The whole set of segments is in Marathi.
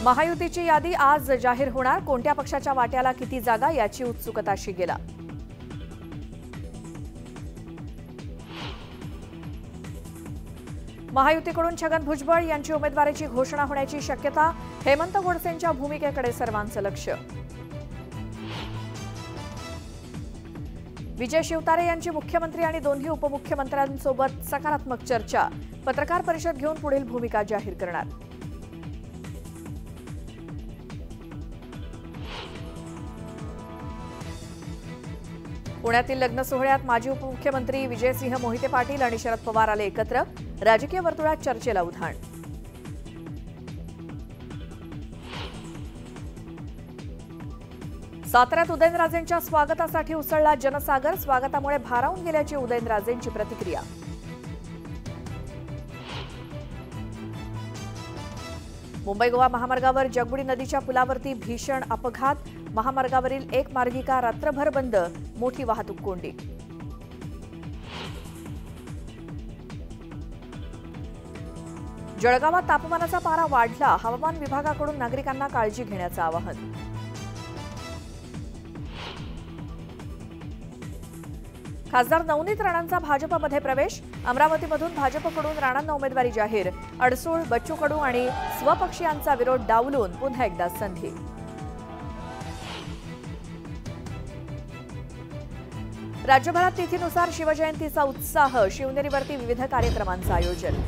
महायुतीची यादी आज जाहीर होणार. कोणत्या पक्षाच्या वाट्याला किती जागा याची उत्सुकता शिगेला. महायुतीकडून छगन भुजबळ यांची उमेदवारीची घोषणा होण्याची शक्यता. हेमंत गोडसेंच्या भूमिकेकडे सर्वांचं लक्ष. विजय शिवतारे यांची मुख्यमंत्री आणि दोन्ही उपमुख्यमंत्र्यांसोबत सकारात्मक चर्चा. पत्रकार परिषद घेऊन पुढील भूमिका जाहीर करणार. पुण्यातील लग्न सोहळ्यात माजी उपमुख्यमंत्री विजयसिंह मोहिते पाटील आणि शरद पवार आले एकत्र. राजकीय वर्तुळात चर्चेला उधाण. साताऱ्यात उदयनराजेंच्या स्वागतासाठी उसळला जनसागर. स्वागतामुळे भारावून गेल्याची उदयनराजेंची प्रतिक्रिया. मुंबई गोवा महामार्गावर जगबुडी नदीच्या पुलावरती भीषण अपघात. महामार्गावरील एक मार्गिका रात्रभर बंद. मोठी वाहतूक कोंडी. जळगावात तापमानाचा पारा वाढला. हवामान विभागाकडून नागरिकांना काळजी घेण्याचं आवाहन. खासदार नवनीत राणांचा भाजपमध्ये प्रवेश. अमरावतीमधून भाजपकडून राणांना उमेदवारी जाहीर. अडसूळ, बच्चू कडू आणि स्वपक्षीयांचा विरोध डावलून पुन्हा एकदा संधी. राज्यभरात तिथीनुसार शिवजयंतीचा उत्साह. शिवनेरीवरती विविध कार्यक्रमांचं आयोजन.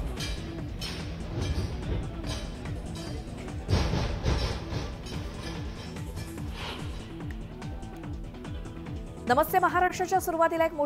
नमस्ते महाराष्ट्राच्या सुरुवातीला एक